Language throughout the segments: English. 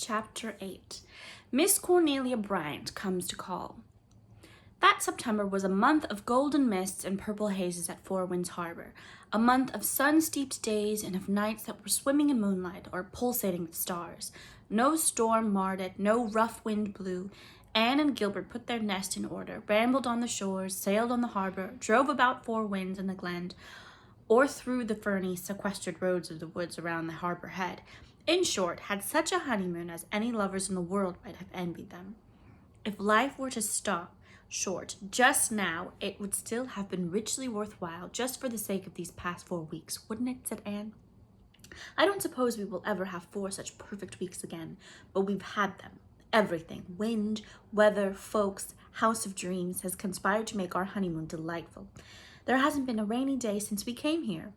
Chapter 8. Miss Cornelia Bryant Comes to Call. That September was a month of golden mists and purple hazes at Four Winds Harbor, a month of sun-steeped days and of nights that were swimming in moonlight or pulsating with stars. No storm marred it, no rough wind blew. Anne and Gilbert put their nest in order, rambled on the shores, sailed on the harbor, drove about Four Winds and the Glen, or through the ferny, sequestered roads of the woods around the harbor head. In short, had such a honeymoon as any lovers in the world might have envied them. If life were to stop short just now, it would still have been richly worthwhile just for the sake of these past 4 weeks, wouldn't it? Said Anne. I don't suppose we will ever have 4 such perfect weeks again, but we've had them. Everything, wind, weather, folks, house of dreams, has conspired to make our honeymoon delightful. There hasn't been a rainy day since we came here.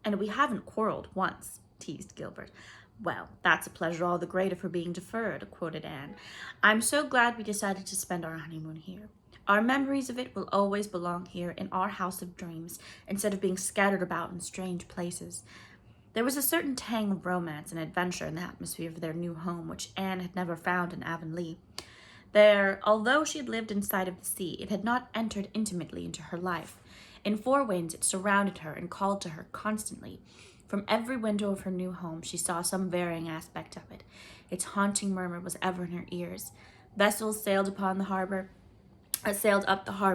And we haven't quarreled once, teased Gilbert. Well, that's a pleasure all the greater for being deferred, quoted Anne. I'm so glad we decided to spend our honeymoon here. Our memories of it will always belong here in our house of dreams, instead of being scattered about in strange places. There was a certain tang of romance and adventure in the atmosphere of their new home, which Anne had never found in Avonlea. There, although she had lived in sight of the sea, it had not entered intimately into her life. In Four Winds, it surrounded her and called to her constantly. From every window of her new home, she saw some varying aspect of it. Its haunting murmur was ever in her ears. Vessels sailed up the harbor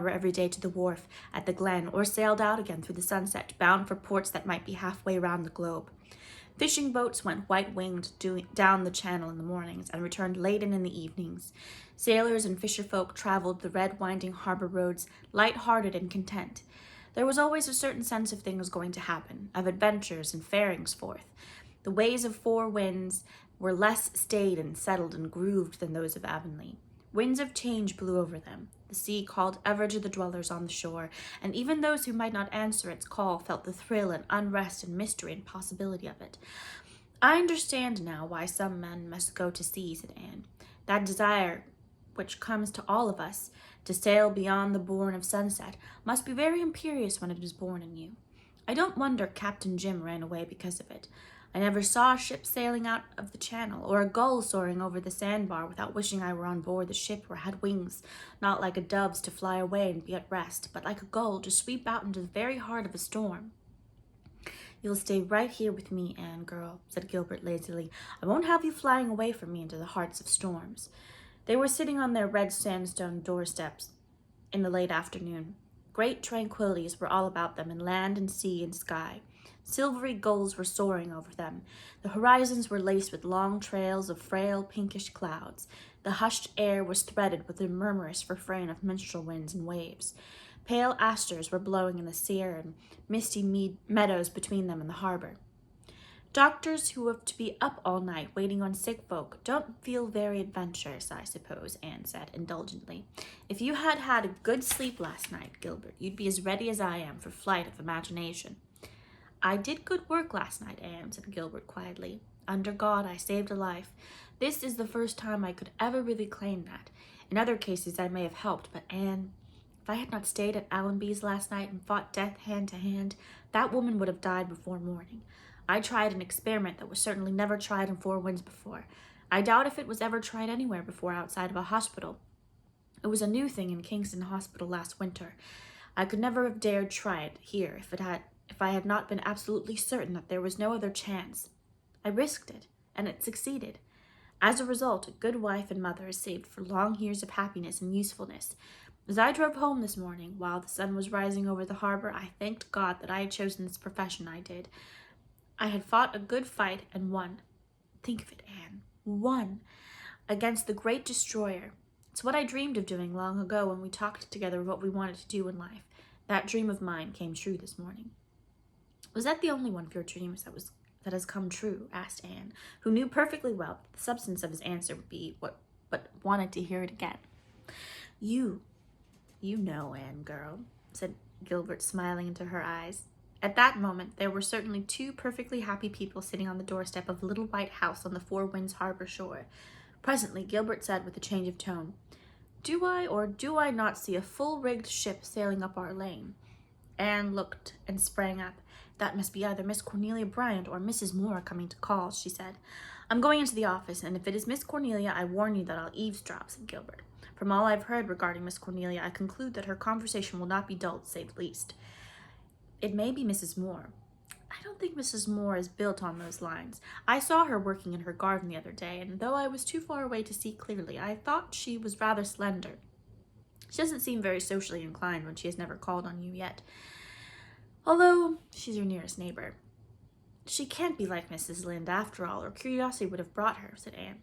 every day to the wharf at the Glen, or sailed out again through the sunset, bound for ports that might be halfway round the globe. Fishing boats went white-winged down the channel in the mornings and returned laden in the evenings. Sailors and fisherfolk traveled the red winding harbor roads, light-hearted and content. There was always a certain sense of things going to happen, of adventures and farings forth. The ways of Four Winds were less staid and settled and grooved than those of Avonlea. Winds of change blew over them. The sea called ever to the dwellers on the shore, and even those who might not answer its call felt the thrill and unrest and mystery and possibility of it. I understand now why some men must go to sea, said Anne. That desire which comes to all of us, to sail beyond the bourne of sunset, must be very imperious when it is born in you. I don't wonder Captain Jim ran away because of it. I never saw a ship sailing out of the channel, or a gull soaring over the sandbar without wishing I were on board the ship or had wings, not like a dove's to fly away and be at rest, but like a gull to sweep out into the very heart of a storm. You'll stay right here with me, Anne, girl, said Gilbert lazily. I won't have you flying away from me into the hearts of storms. They were sitting on their red sandstone doorsteps in the late afternoon. Great tranquillities were all about them in land and sea and sky. Silvery gulls were soaring over them. The horizons were laced with long trails of frail, pinkish clouds. The hushed air was threaded with the murmurous refrain of minstrel winds and waves. Pale asters were blowing in the sere and misty meadows between them and the harbor. Doctors who have to be up all night waiting on sick folk don't feel very adventurous, I suppose, Anne said indulgently. If you had had a good sleep last night, Gilbert, you'd be as ready as I am for flight of imagination. I did good work last night, Anne, said Gilbert quietly. Under God, I saved a life. This is the first time I could ever really claim that. In other cases, I may have helped, but Anne, if I had not stayed at Allenby's last night and fought death hand to hand, that woman would have died before morning. I tried an experiment that was certainly never tried in Four Winds before. I doubt if it was ever tried anywhere before outside of a hospital. It was a new thing in Kingston Hospital last winter. I could never have dared try it here if I had not been absolutely certain that there was no other chance. I risked it, and it succeeded. As a result, a good wife and mother is saved for long years of happiness and usefulness. As I drove home this morning, while the sun was rising over the harbor, I thanked God that I had chosen this profession I did. I had fought a good fight and won. Think of it, Anne. Won. Against the great destroyer. It's what I dreamed of doing long ago when we talked together of what we wanted to do in life. That dream of mine came true this morning. Was that the only one of your dreams that has come true? Asked Anne, who knew perfectly well that the substance of his answer would be but wanted to hear it again. You know, Anne, girl, said Gilbert, smiling into her eyes. At that moment, there were certainly 2 perfectly happy people sitting on the doorstep of a little white house on the Four Winds harbor shore. Presently, Gilbert said with a change of tone, Do I or do I not see a full-rigged ship sailing up our lane? Anne looked and sprang up. That must be either Miss Cornelia Bryant or Mrs. Moore coming to call, she said. I'm going into the office, and if it is Miss Cornelia, I warn you that I'll eavesdrop, said Gilbert. From all I've heard regarding Miss Cornelia, I conclude that her conversation will not be dull, to say the least. It may be Mrs. Moore. I don't think Mrs. Moore is built on those lines. I saw her working in her garden the other day, and though I was too far away to see clearly, I thought she was rather slender. She doesn't seem very socially inclined when she has never called on you yet, although she's your nearest neighbor. She can't be like Mrs. Lynde after all, or curiosity would have brought her, said Anne.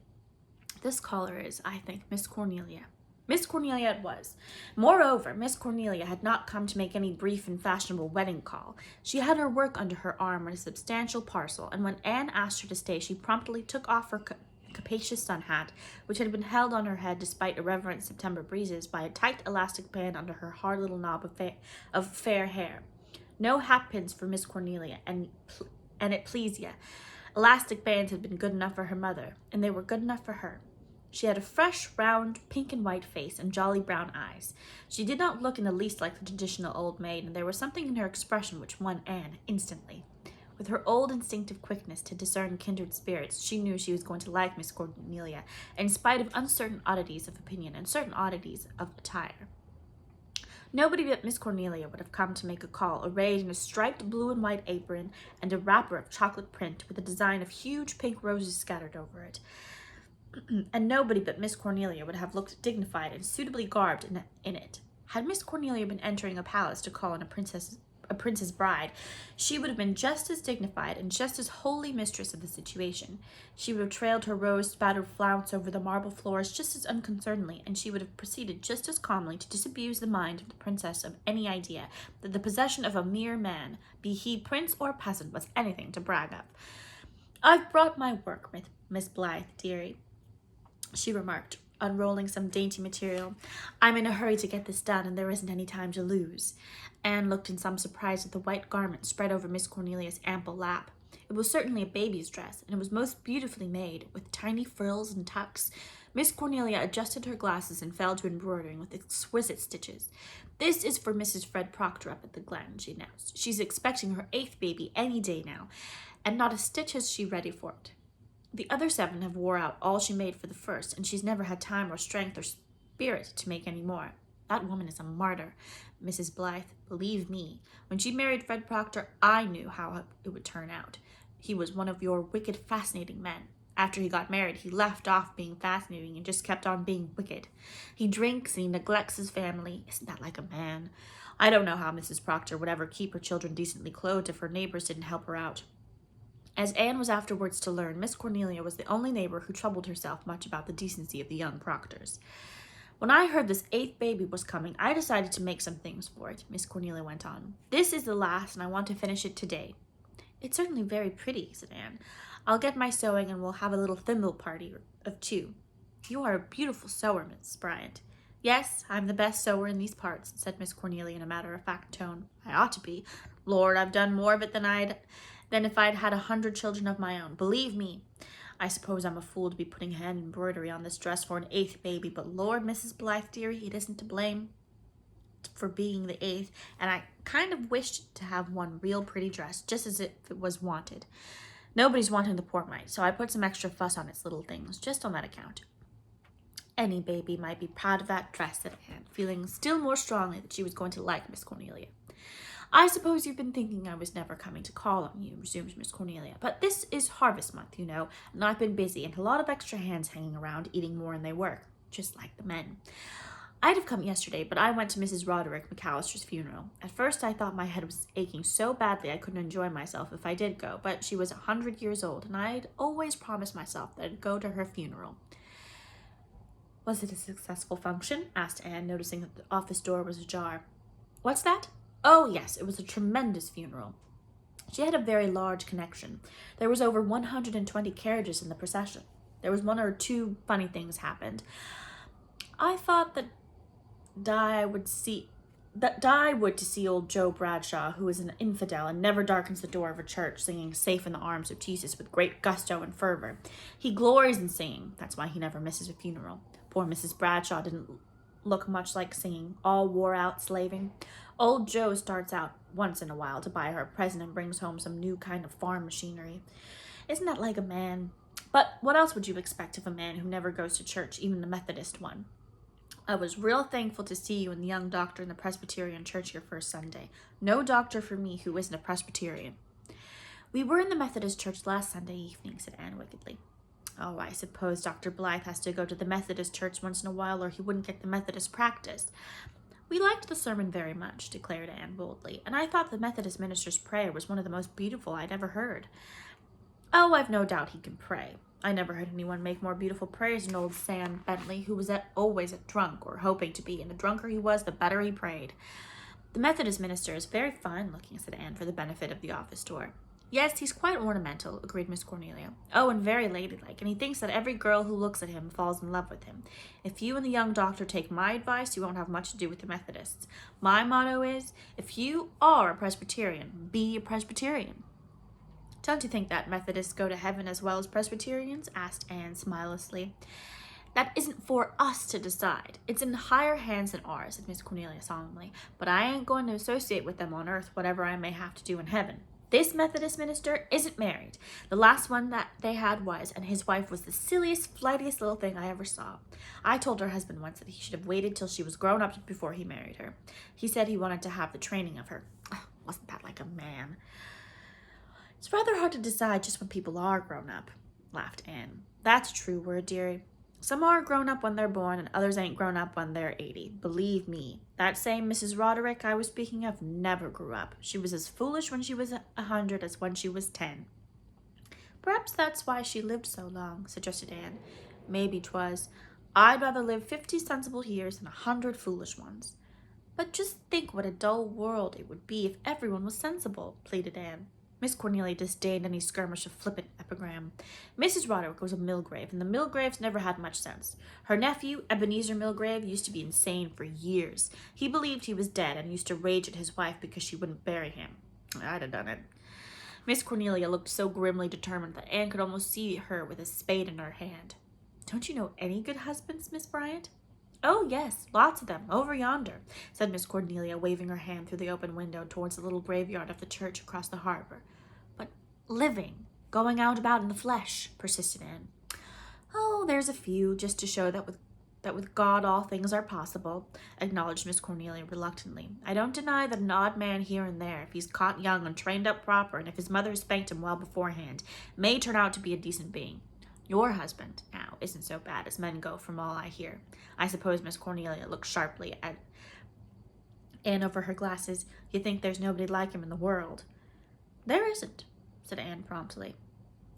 This caller is, I think, Miss Cornelia. Miss Cornelia it was. Moreover, Miss Cornelia had not come to make any brief and fashionable wedding call. She had her work under her arm in a substantial parcel, and when Anne asked her to stay, she promptly took off her capacious sun hat, which had been held on her head despite irreverent September breezes by a tight elastic band under her hard little knob of fair hair. No hatpins for Miss Cornelia, and it please ye. Elastic bands had been good enough for her mother, and they were good enough for her. She had a fresh, round, pink and white face and jolly brown eyes. She did not look in the least like the traditional old maid, and there was something in her expression which won Anne instantly. With her old instinctive quickness to discern kindred spirits, she knew she was going to like Miss Cornelia, in spite of uncertain oddities of opinion and certain oddities of attire. Nobody but Miss Cornelia would have come to make a call, arrayed in a striped blue and white apron and a wrapper of chocolate print with a design of huge pink roses scattered over it. And nobody but Miss Cornelia would have looked dignified and suitably garbed in it. Had Miss Cornelia been entering a palace to call on a prince's bride, she would have been just as dignified and just as wholly mistress of the situation. She would have trailed her rose-spattered flounce over the marble floors just as unconcernedly, and she would have proceeded just as calmly to disabuse the mind of the princess of any idea that the possession of a mere man, be he prince or peasant, was anything to brag of. "I've brought my work, Miss Blythe, dearie," she remarked, unrolling some dainty material. "I'm in a hurry to get this done, and there isn't any time to lose." Anne looked in some surprise at the white garment spread over Miss Cornelia's ample lap. It was certainly a baby's dress, and it was most beautifully made, with tiny frills and tucks. Miss Cornelia adjusted her glasses and fell to embroidering with exquisite stitches. "This is for Mrs. Fred Proctor up at the Glen," she announced. "She's expecting her 8th baby any day now, and not a stitch has she ready for it. The other 7 have wore out all she made for the first, and she's never had time or strength or spirit to make any more. That woman is a martyr, Mrs. Blythe, believe me. When she married Fred Proctor, I knew how it would turn out. He was one of your wicked, fascinating men. After he got married, he left off being fascinating and just kept on being wicked. He drinks and he neglects his family. Isn't that like a man? I don't know how Mrs. Proctor would ever keep her children decently clothed if her neighbors didn't help her out." As Anne was afterwards to learn, Miss Cornelia was the only neighbor who troubled herself much about the decency of the young Proctors. "When I heard this 8th baby was coming, I decided to make some things for it," Miss Cornelia went on. "This is the last, and I want to finish it today." "It's certainly very pretty," said Anne. "I'll get my sewing, and we'll have a little thimble party of 2. You are a beautiful sewer, Miss Bryant." "Yes, I'm the best sewer in these parts," said Miss Cornelia in a matter-of-fact tone. "I ought to be. Lord, I've done more of it than if I'd had 100 children of my own. Believe me. I suppose I'm a fool to be putting hand embroidery on this dress for an 8th baby, but Lord, Mrs. Blythe, dearie, it isn't to blame for being the 8th, and I kind of wished to have one real pretty dress, just as if it was wanted. Nobody's wanting the poor mite, so I put some extra fuss on its little things, just on that account." "Any baby might be proud of that dress," said Anne, feeling still more strongly that she was going to like Miss Cornelia. "I suppose you've been thinking I was never coming to call on you," resumed Miss Cornelia, "but this is harvest month, you know, and I've been busy, and a lot of extra hands hanging around, eating more than they work, just like the men. I'd have come yesterday, but I went to Mrs. Roderick McAllister's funeral. At first I thought my head was aching so badly I couldn't enjoy myself if I did go, but she was 100 years old, and I'd always promised myself that I'd go to her funeral." "Was it a successful function?" asked Anne, noticing that the office door was ajar. "What's that? Oh, yes, it was a tremendous funeral. She had a very large connection. There was over 120 carriages in the procession. There was 1 or 2 funny things happened. I thought that Di would to see old Joe Bradshaw, who is an infidel and never darkens the door of a church, singing 'Safe in the Arms of Jesus' with great gusto and fervor. He glories in singing. That's why he never misses a funeral. Poor Mrs. Bradshaw didn't look much like singing, all wore out slaving. Old Joe starts out once in a while to buy her a present and brings home some new kind of farm machinery. Isn't that like a man? But what else would you expect of a man who never goes to church, even the Methodist one? I was real thankful to see you and the young doctor in the Presbyterian church your first Sunday. No doctor for me who isn't a Presbyterian. We were in the Methodist church last Sunday evening, said Anne wickedly. Oh, I suppose Dr. Blythe has to go to the Methodist church once in a while or he wouldn't get the Methodist practice. We liked the sermon very much, declared Anne boldly, and I thought the Methodist minister's prayer was one of the most beautiful I'd ever heard. Oh, I've no doubt he can pray. I never heard anyone make more beautiful prayers than old Sam Bentley, who was always a drunk, or hoping to be, and the drunker he was, the better he prayed. The Methodist minister is very fine-looking, said Anne, for the benefit of the office door. Yes, he's quite ornamental, agreed Miss Cornelia. Oh, and very ladylike, and he thinks that every girl who looks at him falls in love with him. If you and the young doctor take my advice, you won't have much to do with the Methodists. My motto is, if you are a Presbyterian, be a Presbyterian. Don't you think that Methodists go to heaven as well as Presbyterians? Asked Anne smilelessly. That isn't for us to decide. It's in higher hands than ours, said Miss Cornelia solemnly. But I ain't going to associate with them on earth, whatever I may have to do in heaven. This Methodist minister isn't married. The last one that they had was, and his wife was the silliest, flightiest little thing I ever saw. I told her husband once that he should have waited till she was grown up before he married her. He said he wanted to have the training of her. Oh, wasn't that like a man? It's rather hard to decide just when people are grown up, laughed Anne. That's a true word, dearie. Some are grown up when they're born, and others ain't grown up when they're 80. Believe me, that same Mrs. Roderick I was speaking of never grew up. She was as foolish when she was 100 as when she was 10. Perhaps that's why she lived so long, suggested Anne. Maybe 'twas. I'd rather live 50 sensible years than 100 foolish ones. But just think what a dull world it would be if everyone was sensible, pleaded Anne. Miss Cornelia disdained any skirmish of flippant epigram. Mrs. Roderick was a Milgrave, and the Milgraves never had much sense. Her nephew, Ebenezer Milgrave, used to be insane for years. He believed he was dead and used to rage at his wife because she wouldn't bury him. I'd have done it. Miss Cornelia looked so grimly determined that Anne could almost see her with a spade in her hand. Don't you know any good husbands, Miss Bryant? Oh, yes, lots of them, over yonder, said Miss Cornelia, waving her hand through the open window towards the little graveyard of the church across the harbor. But living, going out about in the flesh, persisted Anne. Oh, there's a few, just to show that with God all things are possible, acknowledged Miss Cornelia reluctantly. I don't deny that an odd man here and there, if he's caught young and trained up proper, and if his mother spanked him well beforehand, may turn out to be a decent being. Your husband, now, isn't so bad as men go from all I hear. I suppose Miss Cornelia looked sharply at Anne over her glasses. You think there's nobody like him in the world? There isn't, said Anne promptly.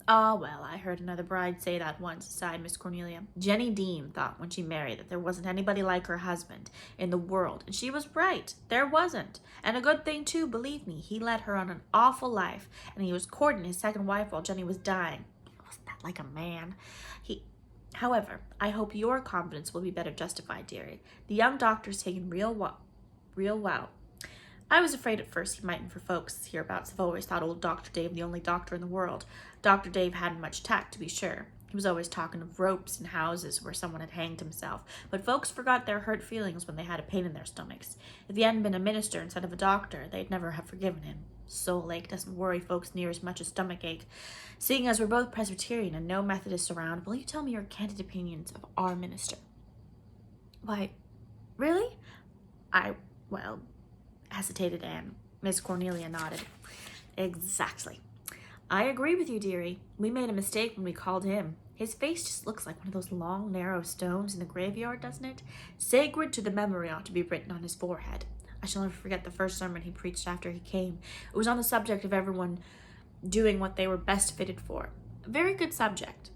Ah, well, I heard another bride say that once, sighed Miss Cornelia. Jenny Dean thought when she married that there wasn't anybody like her husband in the world, and she was right. There wasn't. And a good thing, too, believe me. He led her on an awful life, and he was courting his second wife while Jenny was dying. Wasn't that like a man? However, I hope your confidence will be better justified, dearie. The young doctor's taken real well. I was afraid at first he mightn't, for folks hereabouts have always thought old Dr. Dave the only doctor in the world. Dr. Dave hadn't much tact, to be sure. He was always talking of ropes and houses where someone had hanged himself, but folks forgot their hurt feelings when they had a pain in their stomachs. If he hadn't been a minister instead of a doctor, they'd never have forgiven him. Soul ache doesn't worry folks near as much as stomach ache. Seeing as we're both Presbyterian and no Methodists around, will you tell me your candid opinions of our minister? Why, really? Hesitated Anne. Miss Cornelia nodded. Exactly. I agree with you, dearie. We made a mistake when we called him. His face just looks like one of those long, narrow stones in the graveyard, doesn't it? Sacred to the memory ought to be written on his forehead. I shall never forget the first sermon he preached after he came. It was on the subject of everyone doing what they were best fitted for. A very good subject,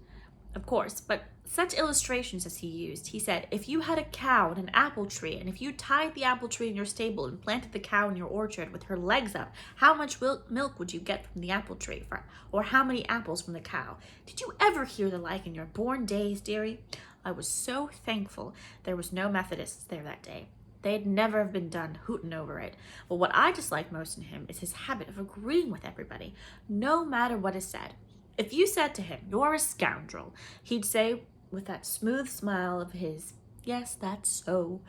of course, but such illustrations as he used. He said, if you had a cow and an apple tree, and if you tied the apple tree in your stable and planted the cow in your orchard with her legs up, how much milk would you get from the apple tree, or how many apples from the cow? Did you ever hear the like in your born days, dearie? I was so thankful there was no Methodists there that day. They'd never have been done hooting over it. But what I dislike most in him is his habit of agreeing with everybody, no matter what is said. If you said to him, you're a scoundrel, he'd say with that smooth smile of his, yes, that's so.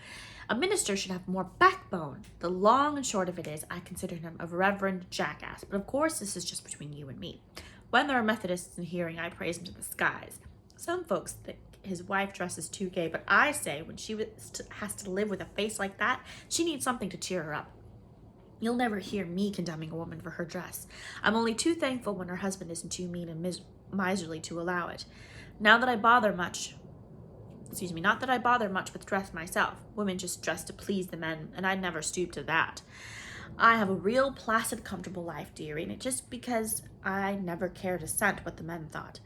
A minister should have more backbone. The long and short of it is, I consider him a reverend jackass. But of course, this is just between you and me. When there are Methodists in hearing, I praise him to the skies. Some folks think his wife dresses too gay, but I say when she has to live with a face like that, she needs something to cheer her up. You'll never hear me condemning a woman for her dress. I'm only too thankful when her husband isn't too mean and miserly to allow it. Not that I bother much with dress myself. Women just dress to please the men, and I'd never stoop to that. I have a real placid, comfortable life, dearie, and it's just because I never cared a cent what the men thought.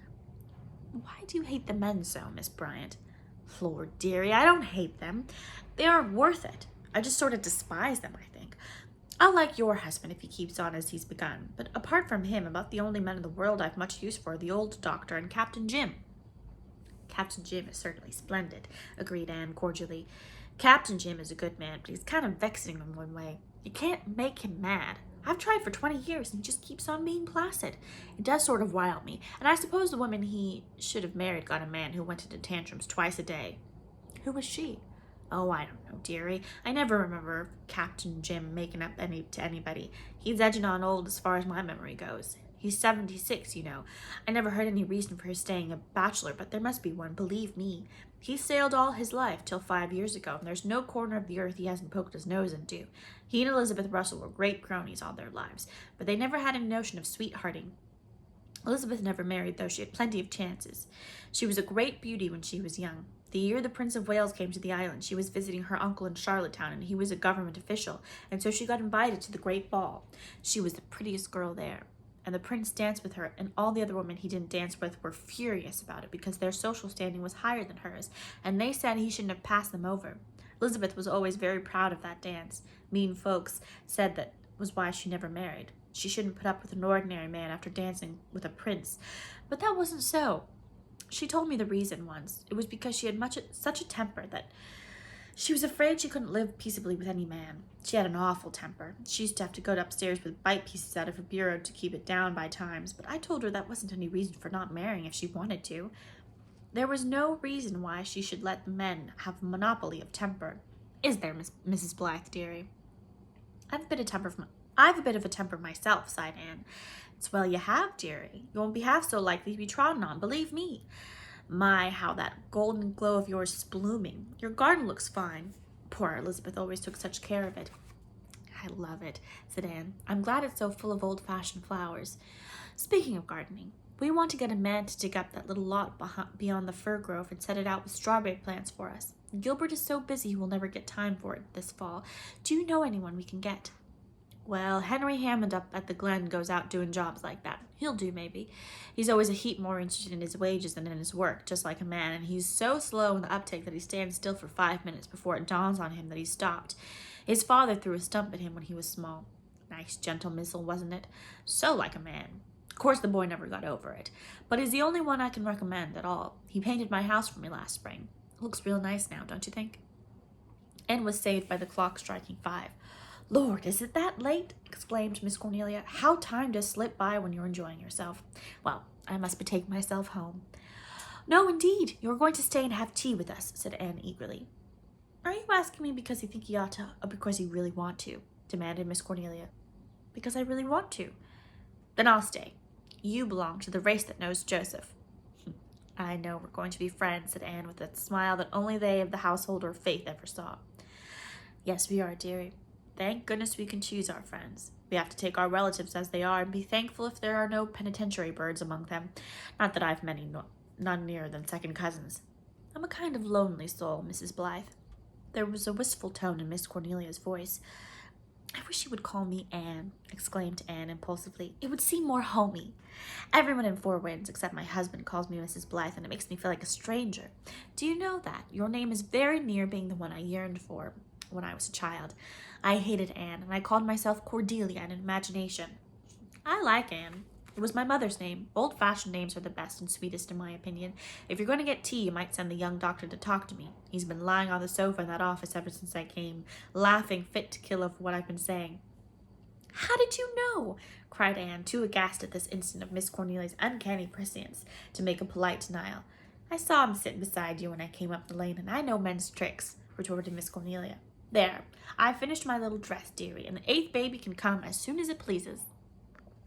Why do you hate the men so, Miss Bryant? Lord, dearie, I don't hate them. They aren't worth it. I just sort of despise them, I think. I'll like your husband if he keeps on as he's begun, but apart from him, about the only men in the world I've much use for are the old doctor and Captain Jim. Captain Jim is certainly splendid, agreed Anne cordially. Captain Jim is a good man, but he's kind of vexing in one way. You can't make him mad. I've tried for 20 years and he just keeps on being placid. It does sort of rile me, and I suppose the woman he should have married got a man who went into tantrums twice a day. Who was she? Oh, I don't know, dearie. I never remember Captain Jim making up to anybody. He's edging on old as far as my memory goes. He's 76, you know. I never heard any reason for his staying a bachelor, but there must be one, believe me. He sailed all his life till 5 years ago, and there's no corner of the earth he hasn't poked his nose into. He and Elizabeth Russell were great cronies all their lives, but they never had any notion of sweethearting. Elizabeth never married, though she had plenty of chances. She was a great beauty when she was young. The year the Prince of Wales came to the island, she was visiting her uncle in Charlottetown, and he was a government official, and so she got invited to the great ball. She was the prettiest girl there, and the prince danced with her, and all the other women he didn't dance with were furious about it because their social standing was higher than hers, and they said he shouldn't have passed them over. Elizabeth was always very proud of that dance. Mean folks said that was why she never married. She shouldn't put up with an ordinary man after dancing with a prince. But that wasn't so. She told me the reason once. It was because she had such a temper that she was afraid she couldn't live peaceably with any man. She had an awful temper. She used to have to go upstairs with bite pieces out of her bureau to keep it down by times, but I told her that wasn't any reason for not marrying if she wanted to. There was no reason why she should let the men have a monopoly of temper. Is there, Mrs. Blythe, dearie? I've a bit of a temper myself, sighed Anne. It's well you have, dearie. You won't be half so likely to be trodden on, believe me. My, how that golden glow of yours is blooming. Your garden looks fine. Poor Elizabeth always took such care of it. I love it, said Anne. I'm glad it's so full of old-fashioned flowers. Speaking of gardening, we want to get a man to dig up that little lot beyond the fir grove and set it out with strawberry plants for us. Gilbert is so busy he will never get time for it this fall. Do you know anyone we can get? Well, Henry Hammond up at the Glen goes out doing jobs like that. He'll do, maybe. He's always a heap more interested in his wages than in his work, just like a man, and he's so slow in the uptake that he stands still for 5 minutes before it dawns on him that he's stopped. His father threw a stump at him when he was small. Nice, gentle missile, wasn't it? So like a man. Of course, the boy never got over it, but he's the only one I can recommend at all. He painted my house for me last spring. It looks real nice now, don't you think? Anne was saved by the clock striking 5. Lord, is it that late? Exclaimed Miss Cornelia. How time does slip by when you're enjoying yourself. Well, I must betake myself home. No, indeed. You're going to stay and have tea with us, said Anne eagerly. Are you asking me because you think you ought to, or because you really want to? Demanded Miss Cornelia. Because I really want to. Then I'll stay. You belong to the race that knows Joseph. I know we're going to be friends, said Anne with that smile that only they of the household or Faith ever saw. Yes, we are, dearie. Thank goodness we can choose our friends. We have to take our relatives as they are and be thankful if there are no penitentiary birds among them. Not that I've many, none nearer than second cousins. I'm a kind of lonely soul, Mrs. Blythe. There was a wistful tone in Miss Cornelia's voice. I wish you would call me Anne, exclaimed Anne impulsively. It would seem more homey. Everyone in Four Winds, except my husband, calls me Mrs. Blythe, and it makes me feel like a stranger. Do you know that? Your name is very near being the one I yearned for when I was a child. I hated Anne, and I called myself Cordelia in imagination. I like Anne. It was my mother's name. Old-fashioned names are the best and sweetest, in my opinion. If you're going to get tea, you might send the young doctor to talk to me. He's been lying on the sofa in that office ever since I came, laughing fit to kill over what I've been saying. How did you know? Cried Anne, too aghast at this instant of Miss Cornelia's uncanny prescience to make a polite denial. I saw him sitting beside you when I came up the lane, and I know men's tricks, retorted Miss Cornelia. There, I've finished my little dress, dearie, and the 8th baby can come as soon as it pleases.